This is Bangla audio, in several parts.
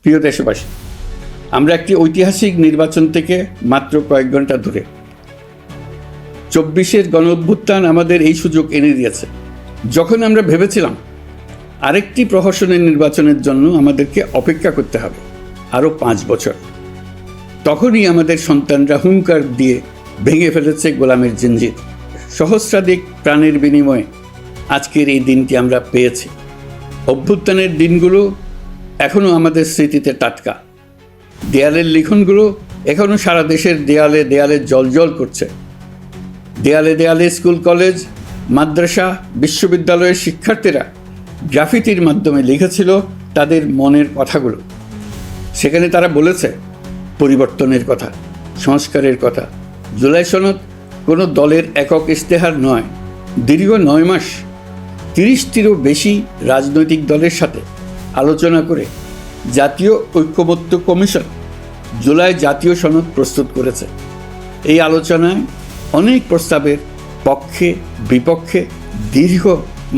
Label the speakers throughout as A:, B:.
A: প্রিয় দেশবাসী, আমরা একটি ঐতিহাসিক নির্বাচন থেকে মাত্র কয়েক ঘন্টা দূরে। ২৪-এর গণ অভ্যুত্থান আমাদের এই সুযোগ এনে দিয়েছে। যখন আমরা ভেবেছিলাম আরেকটি প্রহসনের নির্বাচনের জন্য আমাদেরকে অপেক্ষা করতে হবে আরও ৫ বছর, তখনই আমাদের সন্তানরা হুঙ্কার দিয়ে ভেঙে ফেলেছে গোলামের জিঞ্জির। সহস্রাধিক প্রাণের বিনিময়ে আজকের এই দিনটি আমরা পেয়েছি। অভ্যুত্থানের দিনগুলো এখনও আমাদের স্মৃতিতে টাটকা। দেয়ালের লিখনগুলো এখনও সারা দেশের দেয়ালে দেয়ালে জ্বলজ্বল করছে। দেয়ালে দেয়ালে স্কুল, কলেজ, মাদ্রাসা, বিশ্ববিদ্যালয়ের শিক্ষার্থীরা গ্রাফিতির মাধ্যমে লিখেছিল তাদের মনের কথাগুলো। সেখানে তারা বলেছে পরিবর্তনের কথা, সংস্কারের কথা। জুলাই সনদ কোনো দলের একক ইশতেহার নয়। দীর্ঘ ৯ মাস ৩০টিরও বেশি রাজনৈতিক দলের সাথে আলোচনা করে জাতীয় ঐক্যমত্য কমিশন জুলাই জাতীয় সনদ প্রস্তুত করেছে। এই আলোচনায় অনেক প্রস্তাবের পক্ষে বিপক্ষে দীর্ঘ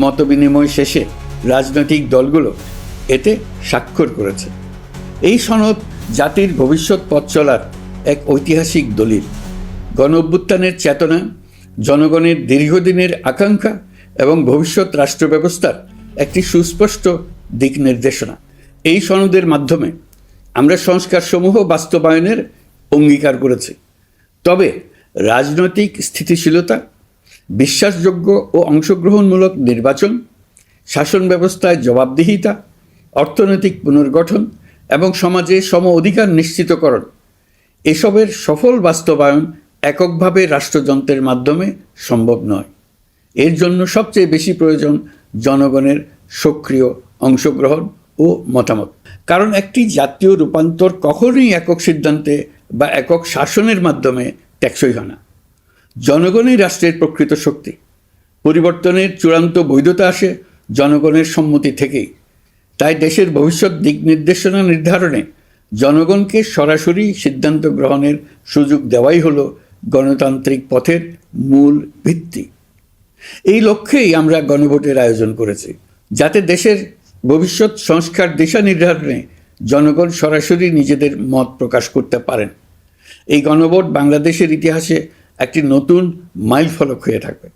A: মতবিনিময় শেষে রাজনৈতিক দলগুলো এতে স্বাক্ষর করেছে। এই সনদ জাতির ভবিষ্যৎ পথ চলার এক ঐতিহাসিক দলিল। গণ অভ্যুত্থানের চেতনা, জনগণের দীর্ঘদিনের আকাঙ্ক্ষা এবং ভবিষ্যৎ রাষ্ট্র ব্যবস্থার একটি সুস্পষ্ট দিক নির্দেশনা। এই সনদের মাধ্যমে আমরা সংস্কারসমূহ বাস্তবায়নের অঙ্গীকার করেছি। তবে রাজনৈতিক স্থিতিশীলতা, বিশ্বাসযোগ্য ও অংশগ্রহণমূলক নির্বাচন, শাসন ব্যবস্থায় জবাবদিহিতা, অর্থনৈতিক পুনর্গঠন এবং সমাজে সম অধিকার নিশ্চিতকরণ, এসবের সফল বাস্তবায়ন এককভাবে রাষ্ট্রযন্ত্রের মাধ্যমে সম্ভব নয়। এর জন্য সবচেয়ে বেশি প্রয়োজন জনগণের সক্রিয় অংশগ্রহণ ও মতামত। কারণ একটি জাতীয় রূপান্তর কখনোই একক সিদ্ধান্তে বা একক শাসনের মাধ্যমে টেকসই হয় না। জনগণই রাষ্ট্রের প্রকৃত শক্তি। পরিবর্তনের চূড়ান্ত বৈধতা আসে জনগণের সম্মতি থেকেই। তাই দেশের ভবিষ্যৎ দিক নির্দেশনা নির্ধারণে জনগণকে সরাসরি সিদ্ধান্ত গ্রহণের সুযোগ দেওয়াই হলো গণতান্ত্রিক পথের মূল ভিত্তি। এই লক্ষ্যেই আমরা গণভোটের আয়োজন করেছি, যাতে দেশের ভবিষ্যৎ সংস্কার দিশা নির্ধারণে জনগণ সরাসরি নিজেদের মত প্রকাশ করতে পারেন। এই গণভোট বাংলাদেশের ইতিহাসে একটি নতুন মাইলফলক হয়ে থাকবে।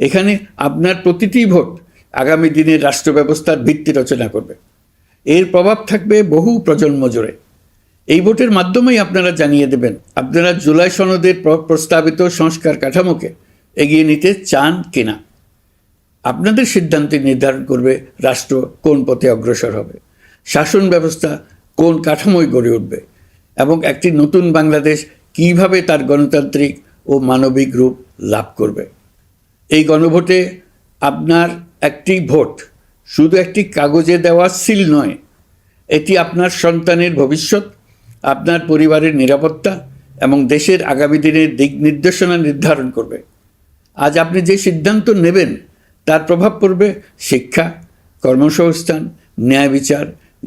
A: এখানে আপনার প্রতিটি ভোট আগামী দিনের রাষ্ট্র ব্যবস্থার ভিত্তি রচনা করবে। এর প্রভাব থাকবে বহু প্রজন্ম জুড়ে। এই ভোটের মাধ্যমেই আপনারা জানিয়ে দেবেন আপনারা জুলাই সনদের প্রস্তাবিত সংস্কার কাঠামোকে এগিয়ে নিতে চান কিনা। আপনাদের সিদ্ধান্তে নির্ধারণ করবে রাষ্ট্র কোন পথে অগ্রসর হবে, শাসন ব্যবস্থা কোন কাঠামোয় গড়ে উঠবে এবং একটি নতুন বাংলাদেশ কিভাবে তার গণতান্ত্রিক ও মানবিক রূপ লাভ করবে। এই গণভোটে আপনার একটি ভোট শুধু একটি কাগজে দেওয়া সিল নয়, এটি আপনার সন্তানের ভবিষ্যৎ, আপনার পরিবারের নিরাপত্তা এবং দেশের আগামী দিনের দিক নির্দেশনা নির্ধারণ করবে। আজ আপনি যে সিদ্ধান্ত নেবেন তার প্রভাব পড়বে শিক্ষা, কর্মসংস্থান, ন্যায় বিচার,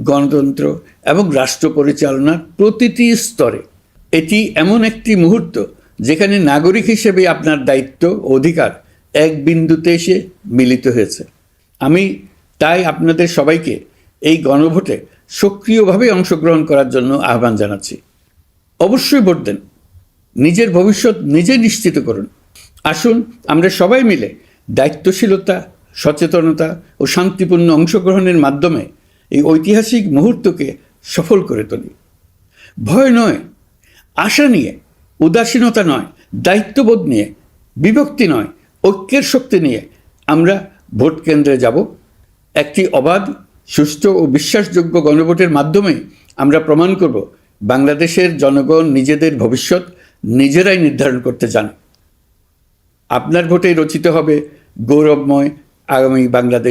A: গণতন্ত্র এবং রাষ্ট্র পরিচালনার প্রতিটি স্তরে। এটি এমন একটি মুহূর্ত যেখানে নাগরিক হিসেবে আপনার দায়িত্ব ও অধিকার এক বিন্দুতে এসে মিলিত হয়েছে। আমি তাই আপনাদের সবাইকে এই গণভোটে সক্রিয়ভাবে অংশগ্রহণ করার জন্য আহ্বান জানাচ্ছি। অবশ্যই ভোট দেন, নিজের ভবিষ্যৎ নিজে নিশ্চিত করুন। আসুন আমরা সবাই মিলে দায়িত্বশীলতা, সচেতনতা ও শান্তিপূর্ণ অংশগ্রহণের মাধ্যমে এই ঐতিহাসিক মুহূর্তকে সফল করে তুলি। ভয় নয়, আশা নিয়ে, উদাসীনতা নয়, দায়িত্ববোধ নিয়ে, বিভক্তি নয়, ঐক্যের শক্তি নিয়ে আমরা ভোট কেন্দ্রে যাব। একটি অবাধ, সুষ্ঠু ও বিশ্বাসযোগ্য গণভোটের মাধ্যমে আমরা প্রমাণ করব বাংলাদেশের জনগণ নিজেদের ভবিষ্যৎ নিজেরাই নির্ধারণ করতে জানে। আপনার ভোটে রচিত হবে গৌরবময় আগামী বাংলাদেশ।